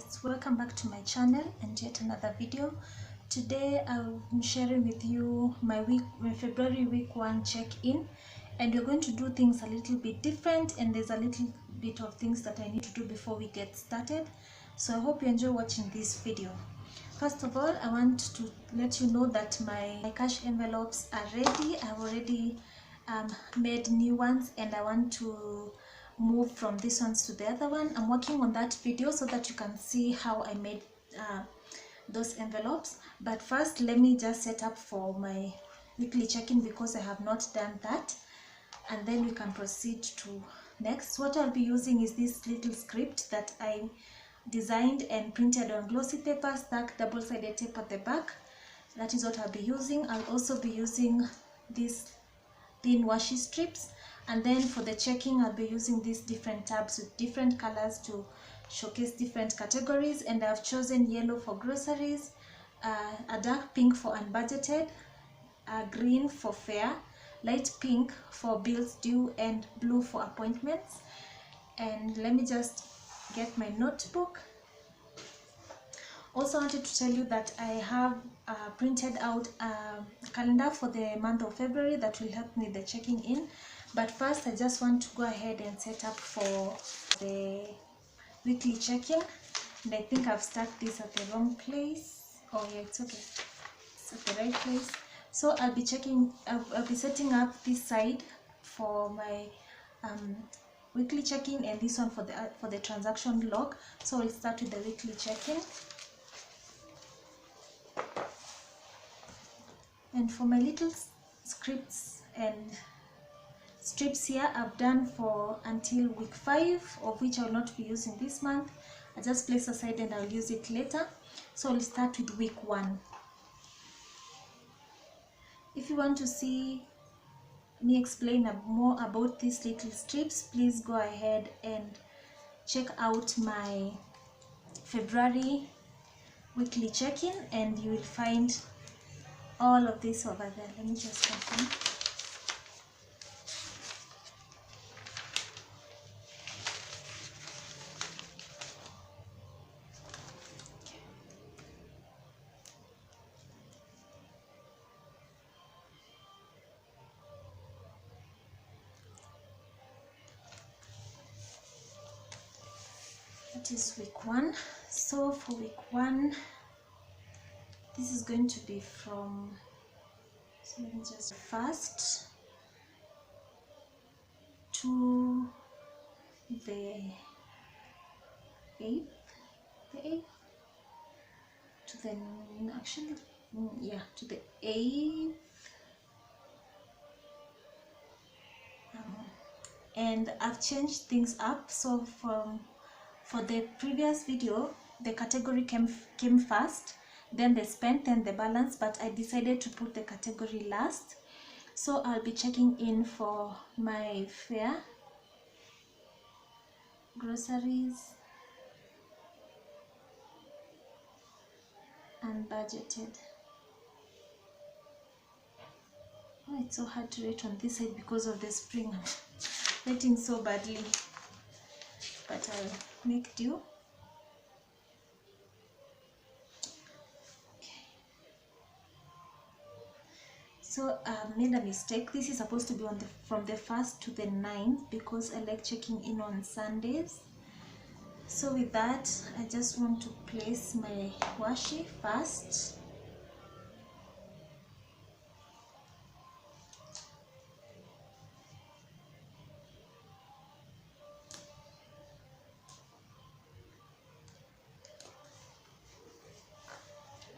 guys, welcome back to my channel and yet another video. Today I'm sharing with you my February week 1 check-in, and we're going to do things a little bit different, and there's a little bit of things that I need to do before we get started. So I hope you enjoy watching this video. First of all, I want to let you know that my cash envelopes are ready. I've already made new ones, and I want to move from this ones to the other one. I'm working on that video so that you can see how I made those envelopes. But first, let me just set up for my weekly check-in because I have not done that, and then we can proceed to next. What I'll be using is this little script that I designed and printed on glossy paper, stuck double-sided tape at the back. That is what I'll be using. I'll also be using these thin washi strips, and then for the checking I'll be using these different tabs with different colors to showcase different categories, and I've chosen yellow for groceries, a dark pink for unbudgeted, a green for fair, light pink for bills due, and blue for appointments. And let me just get my notebook. Also, I wanted to tell you that I have printed out a calendar for the month of February that will help me the checking in. But first, I just want to go ahead and set up for the weekly check-in. And I think I've stuck this at the wrong place. Oh yeah, it's okay. It's at the right place. So I'll be setting up this side for my weekly check-in, and this one for the transaction log. So we'll start with the weekly check-in. And for my little scripts and strips here, I've done for until week 5, of which I will not be using this month. I just place aside and I'll use it later. So I'll start with week 1. If you want to see me explain more about these little strips, please go ahead and check out my February weekly check-in, and you will find all of this over there. Let me just confirm. That is week 1. So for week 1, this is going to be from, so let me just, 1st to the 8th, to the, actually, yeah, to the 8th. And I've changed things up. So for the previous video, the category came first, then the spent, then the balance, but I decided to put the category last. So I'll be checking in for my fair, groceries, and budgeted. Oh, it's so hard to write on this side because of the spring. I'm writing so badly, but I'll make do. So I made a mistake. This is supposed to be from the 1st to the 9th because I like checking in on Sundays. So with that, I just want to place my washi first.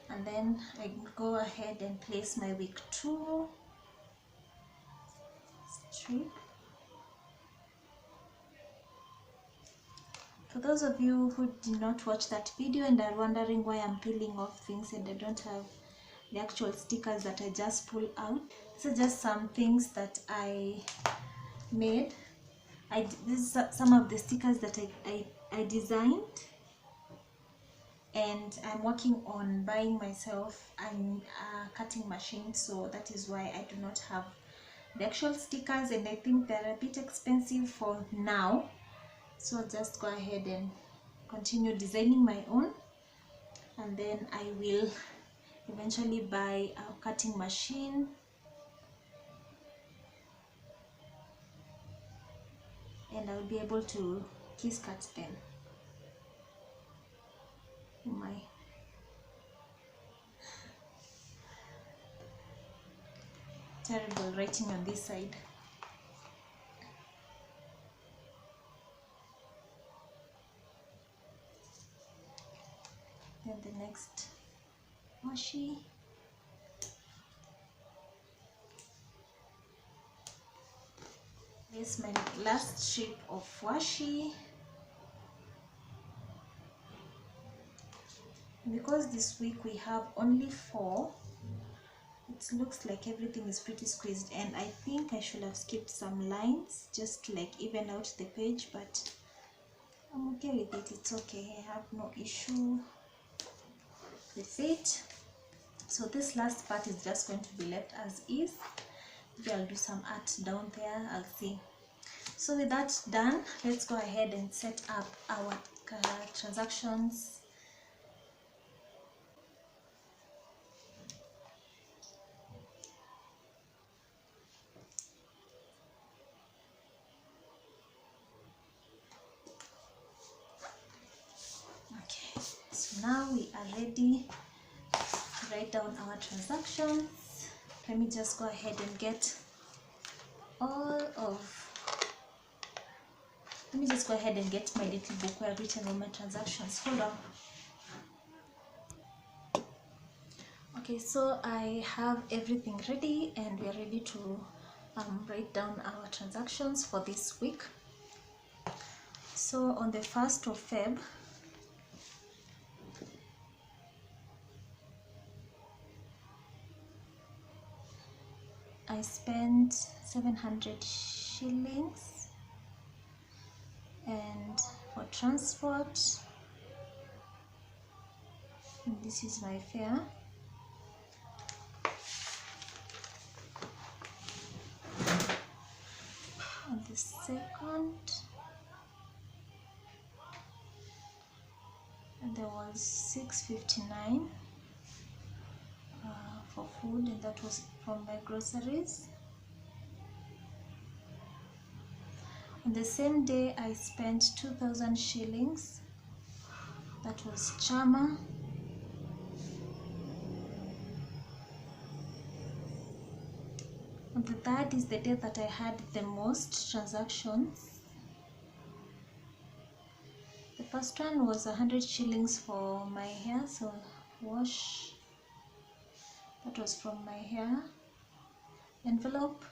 And then I go ahead and place my week 2 strip. For those of you who did not watch that video and are wondering why I'm peeling off things and I don't have the actual stickers that I just pulled out, these are just some things that I made. This is some of the stickers that I designed, and I'm working on buying myself a cutting machine, so that is why I do not have the actual stickers, and I think they're a bit expensive for now. So I'll just go ahead and continue designing my own, and then I will eventually buy a cutting machine and I'll be able to kiss cut them. My terrible writing on this side. Then the next washi. This is my last strip of washi. Because this week we have only 4, it looks like everything is pretty squeezed, and I think I should have skipped some lines just to like even out the page, but I'm okay with it. It's okay, I have no issue with it. So this last part is just going to be left as is. Maybe I'll do some art down there, I'll see. So with that done, let's go ahead and set up our transactions. Okay, so now we are ready to write down our transactions. Let me just go ahead and get my little book where I've written all my transactions. Hold on. Okay, so I have everything ready and we are ready to write down our transactions for this week. So on the 1st of Feb, I spent 700 shillings, and for transport, and this is my fare. On the 2nd, and there was 659 for food, and that was from my groceries. On the same day, I spent 2,000 shillings. That was Chama. On the 3rd is the day that I had the most transactions. The first one was 100 shillings for my hair, so wash. That was from my hair envelope.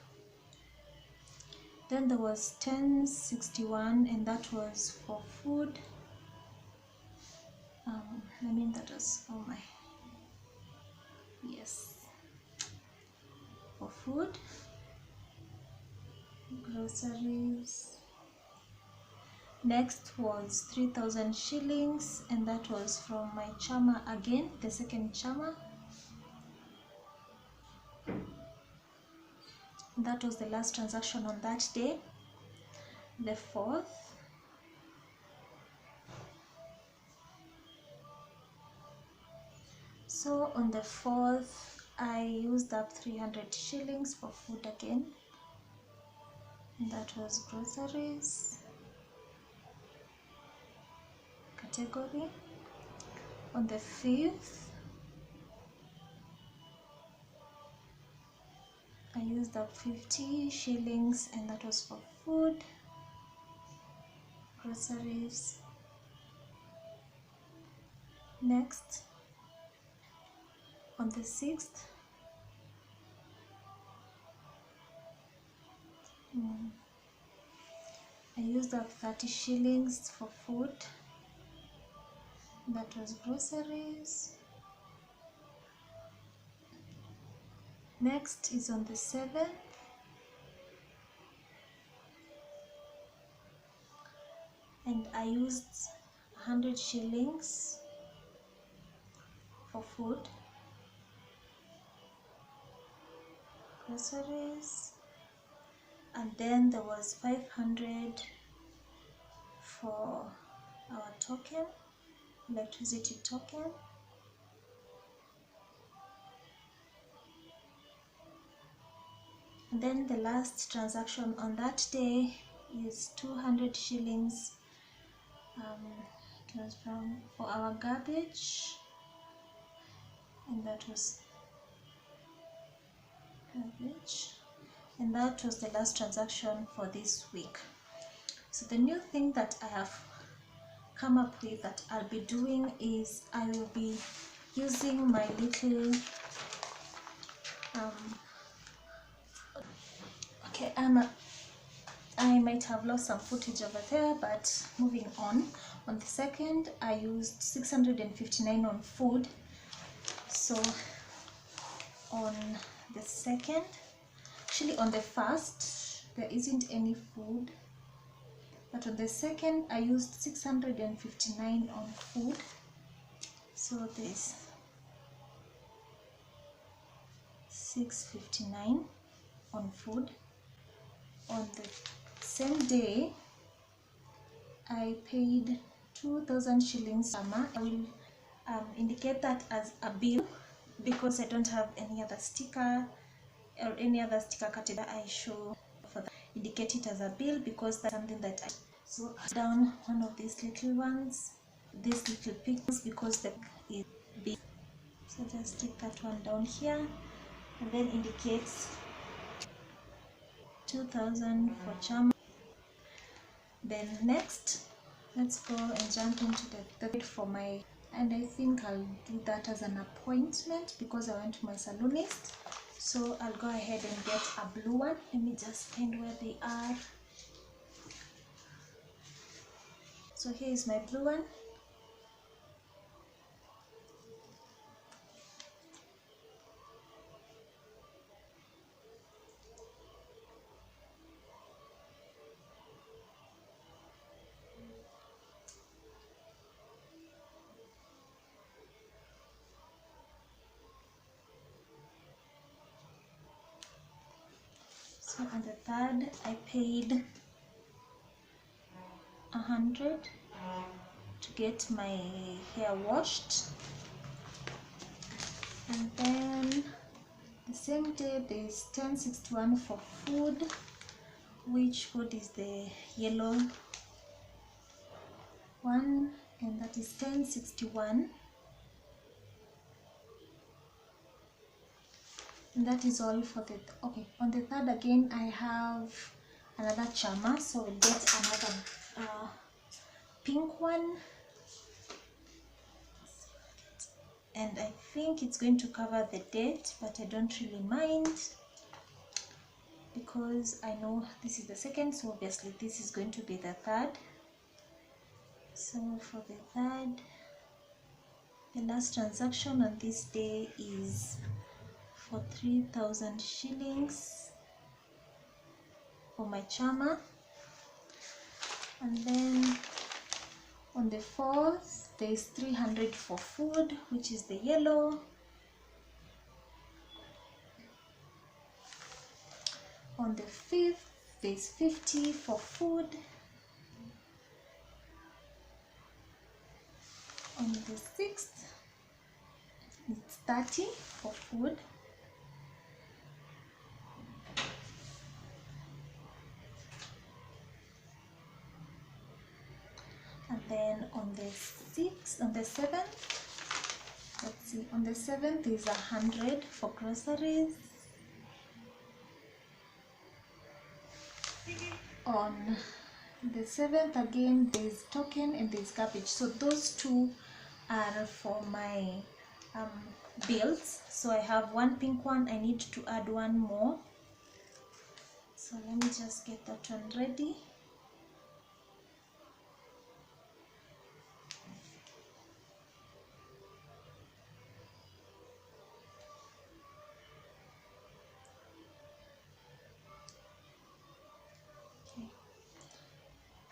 Then there was 1061, and that was for food. That was for food, groceries. Next was 3,000 shillings, and that was from my Chama again, the second Chama. That was the last transaction on that day, the 4th. So on the 4th, I used up 300 shillings for food again, and that was groceries category. On the 5th, I used up 50 shillings, and that was for food, groceries. Next, on the 6th, I used up 30 shillings for food, that was groceries. Next is on the 7th, and I used 100 shillings for food, groceries, and then there was 500 for our token, electricity token. And then the last transaction on that day is 200 shillings. It was for our garbage, and that was garbage, and that was the last transaction for this week. So the new thing that I have come up with that I'll be doing is I will be using my little okay, I might have lost some footage over there, but moving on the second I used 659 on food. So on the second, actually on the first there isn't any food, but on the second I used 659 on food. So there's 659 on food. On the same day I paid 2,000 shillings. I will indicate that as a bill because I don't have any other sticker or any other sticker category I show for that. Indicate it as a bill because that's something that so down one of these little ones, these little pictures, because the is big. So just stick that one down here and then indicates 2,000 for charm. Then next, let's go and jump into the bid for my, and I think I'll do that as an appointment because I went to my salonist. So I'll go ahead and get a blue one. Let me just find where they are. So here is my blue one. So on the third, I paid 100 to get my hair washed, and then the same day there is 1061 for food, which food is the yellow one, and that is 1061. And that is all for the okay. On the third again I have another charmer, so we'll get another pink one, and I think it's going to cover the date, but I don't really mind because I know this is the second, so obviously this is going to be the third. So for the third, the last transaction on this day is for 3,000 shillings for my charmer. And then on the 4th there is 300 for food, which is the yellow. On the 5th there is 50 for food. On the 6th it's 30 for food. And then on the 7th, let's see, on the 7th is 100 for groceries. On the 7th again there's token and there's garbage, so those two are for my bills. So I have one pink one, I need to add one more, so let me just get that one ready.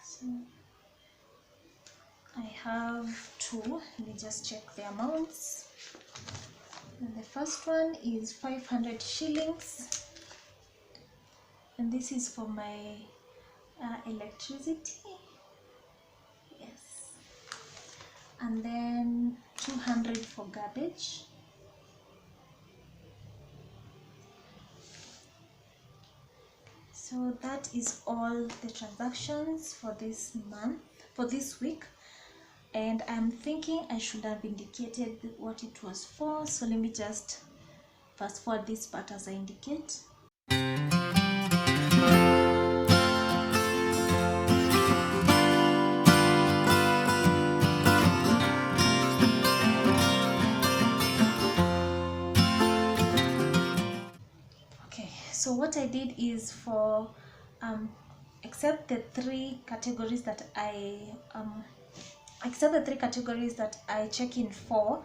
So I have two, let me just check the amounts. And the first one is 500 shillings, and this is for my electricity. Yes, and then 200 for garbage. So that is all the transactions for this month, for this week. And I'm thinking I should have indicated what it was for, so let me just fast forward this part as I indicate. Okay, so what I did is for except the three categories that I check in for,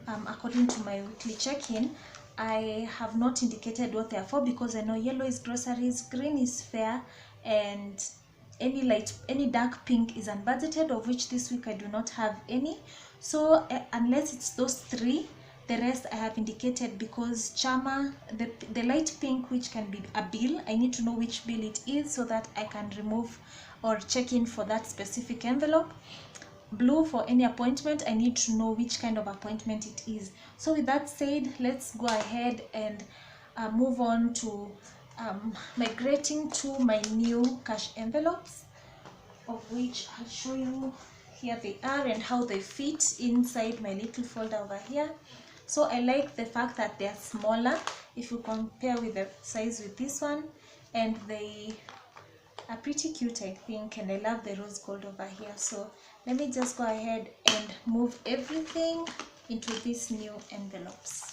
according to my weekly check-in, I have not indicated what they are for, because I know yellow is groceries, green is fare, and any dark pink is unbudgeted, of which this week I do not have any. So unless it's those three, the rest I have indicated, because Chama, the light pink, which can be a bill, I need to know which bill it is so that I can remove or check in for that specific envelope. Blue, for any appointment, I need to know which kind of appointment it is. So with that said, let's go ahead and move on to migrating to my new cash envelopes, of which I'll show you. Here they are and how they fit inside my little folder over here. So I like the fact that they are smaller if you compare with the size with this one, and they are pretty cute, I think, and I love the rose gold over here. So let me just go ahead and move everything into these new envelopes.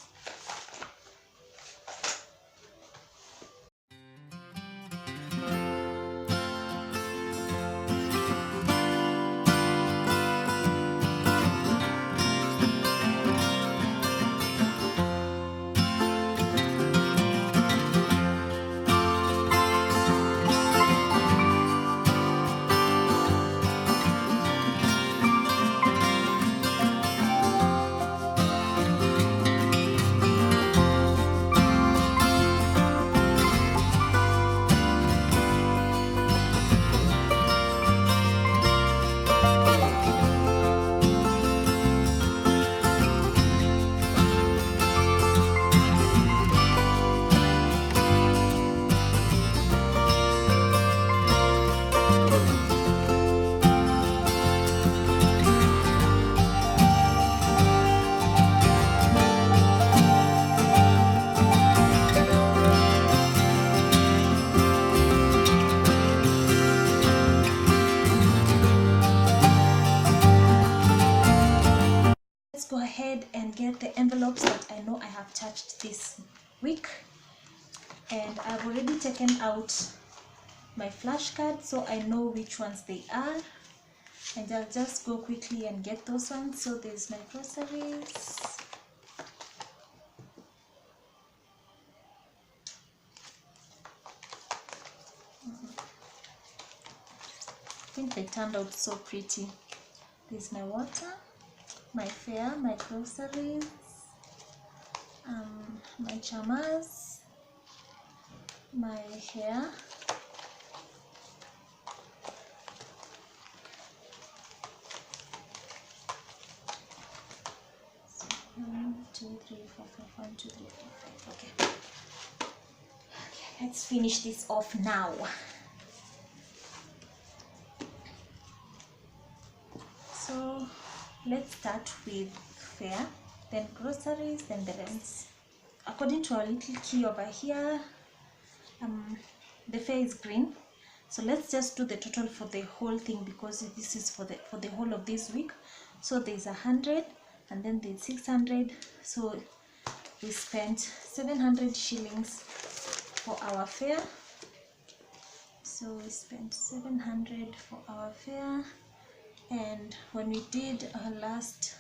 Go ahead and get the envelopes that I know I have touched this week, and I've already taken out my flashcards so I know which ones they are, and I'll just go quickly and get those ones. So there's my groceries, I think they turned out so pretty. There's my water, my fare, my groceries, my chamas, my hair, so 1, 2, 3, 4, 5, 1, 2, 3, 4, 5. Okay, let's finish this off now. So let's start with fare, then groceries, then the rents. According to our little key over here, the fare is green. So let's just do the total for the whole thing, because this is for the whole of this week. So there's 100, and then there's 600. So we spent 700 shillings for our fare. So we spent 700 for our fare. And when we did our last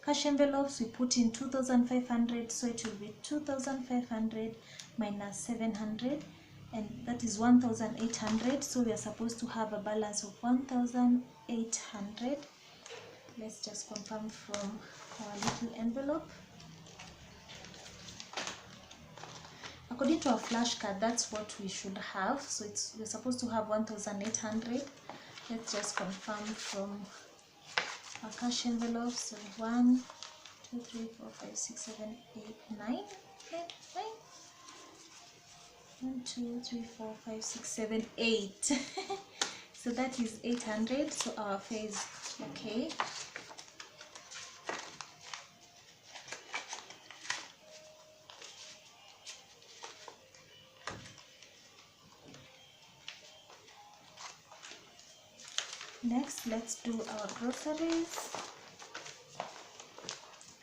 cash envelopes, we put in 2,500, so it will be 2,500 minus 700, and that is 1,800. So we are supposed to have a balance of 1,800. Let's just confirm from our little envelope. According to our flashcard, that's what we should have. So we're supposed to have 1,800. Let's just confirm from our cash envelopes. So 1 2 3 4 5 6 7 8 9 1 2 3 4 5 6 7 8 so that is 800. So our fare is okay. Next, let's do our groceries,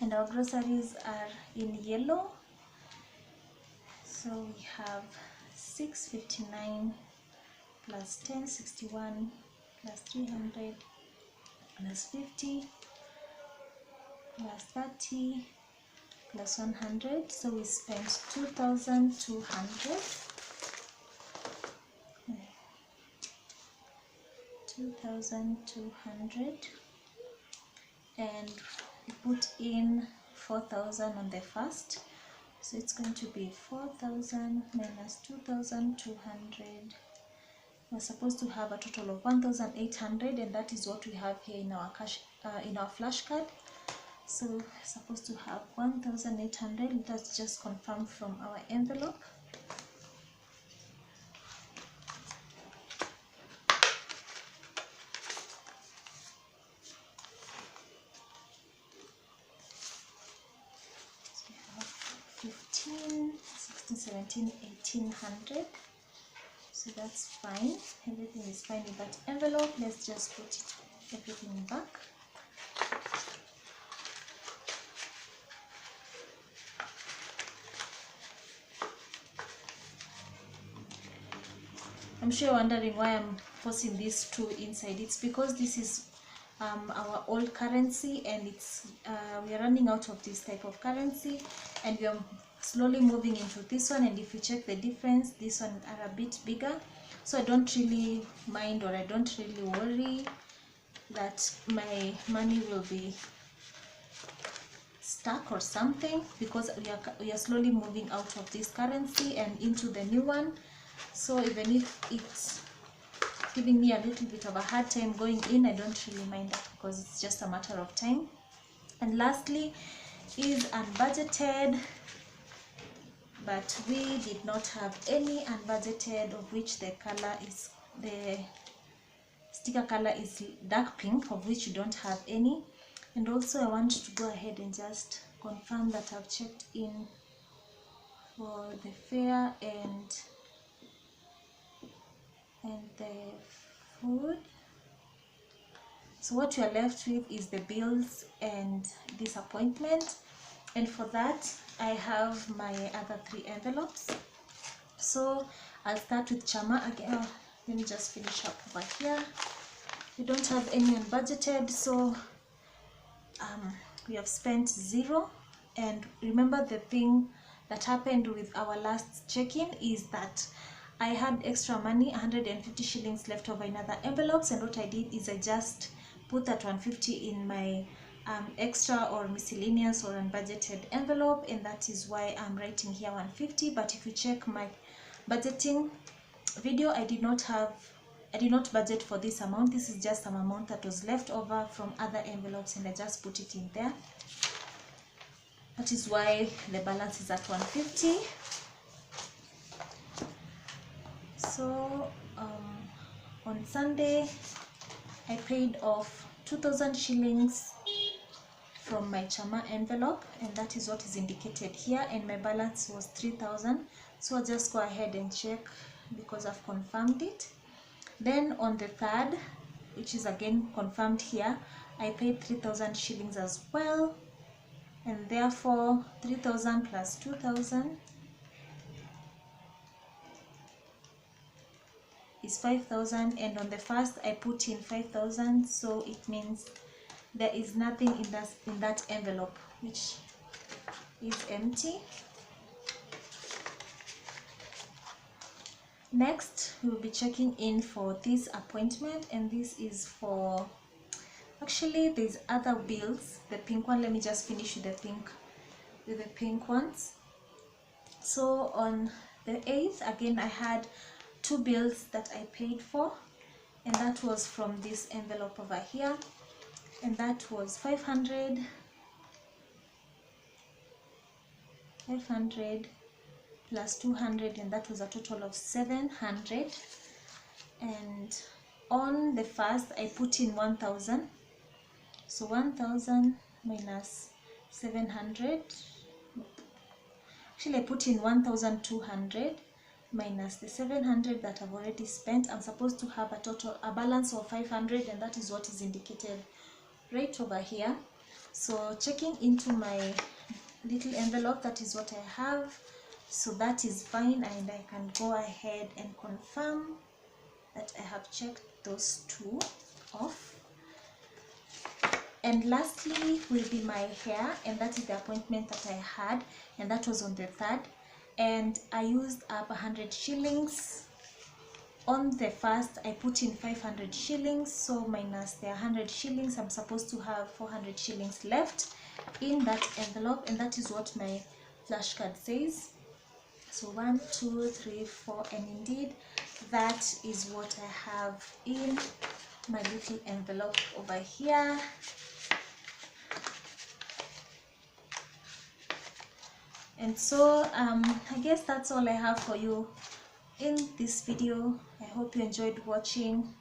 and our groceries are in yellow. So we have 659 plus 10, 61 plus 300 plus 50 plus 30 plus 100. So we spent 2,200. 2,200, and we put in 4,000 on the first, so it's going to be 4,000 minus 2,200. We're supposed to have a total of 1,800, and that is what we have here in our cash in our flash card. So we're supposed to have 1,800. Let's just confirm from our envelope. So we have 15, 16, 17, 1,800. So that's fine. Everything is fine in that envelope. Let's just put everything back. I'm sure you're wondering why I'm forcing these two inside. It's because this is our old currency, and it's we are running out of this type of currency, and we are slowly moving into this one. And if you check the difference, this one are a bit bigger. So I don't really mind, or I don't really worry that my money will be stuck or something, because we are slowly moving out of this currency and into the new one. So even if it's giving me a little bit of a hard time going in, I don't really mind that, because it's just a matter of time. And lastly is unbudgeted, but we did not have any unbudgeted, of which the sticker color is dark pink, of which you don't have any. And also I want to go ahead and just confirm that I've checked in for the fare and the food. So what you are left with is the bills and this appointment, and for that I have my other 3 envelopes. So I'll start with Chama again. Let me just finish up over here. We don't have any unbudgeted, so we have spent 0. And remember, the thing that happened with our last check-in is that I had extra money, 150 shillings left over in other envelopes, and what I did is I just put that 150 in my extra or miscellaneous or unbudgeted envelope, and that is why I'm writing here 150. But if you check my budgeting video, I did not budget for this amount. This is just some amount that was left over from other envelopes, and I just put it in there. That is why the balance is at 150. So on Sunday I paid off 2,000 shillings from my Chama envelope, and that is what is indicated here, and my balance was 3,000. So I'll just go ahead and check because I've confirmed it. Then on the 3rd, which is again confirmed here, I paid 3,000 shillings as well, and therefore 3,000 plus 2,000 is 5,000, and on the 1st I put in 5,000, so it means there is nothing in that envelope, which is empty. Next, we will be checking in for this appointment, and this is for, actually there's other bills. The pink one, let me just finish with the pink ones. So on the 8th, again I had 2 bills that I paid for, and that was from this envelope over here. and that was 500 plus 200, and that was a total of 700. And on the first I put in 1000, so 1000 minus 700, actually I put in 1200 minus the 700 that I've already spent. I'm supposed to have a balance of 500, and that is what is indicated right over here. So checking into my little envelope, that is what I have, so that is fine, and I can go ahead and confirm that I have checked those two off. And lastly will be my hair, and that is the appointment that I had, and that was on the 3rd, and I used up 100 shillings. On the first I put in 500 shillings, so minus the 100 shillings I'm supposed to have 400 shillings left in that envelope, and that is what my flashcard says. So 1, 2, 3, 4, and indeed that is what I have in my little envelope over here. And so I guess that's all I have for you in this video. I hope you enjoyed watching.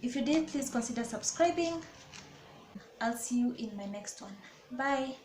If you did, please consider subscribing. I'll see you in my next one. Bye.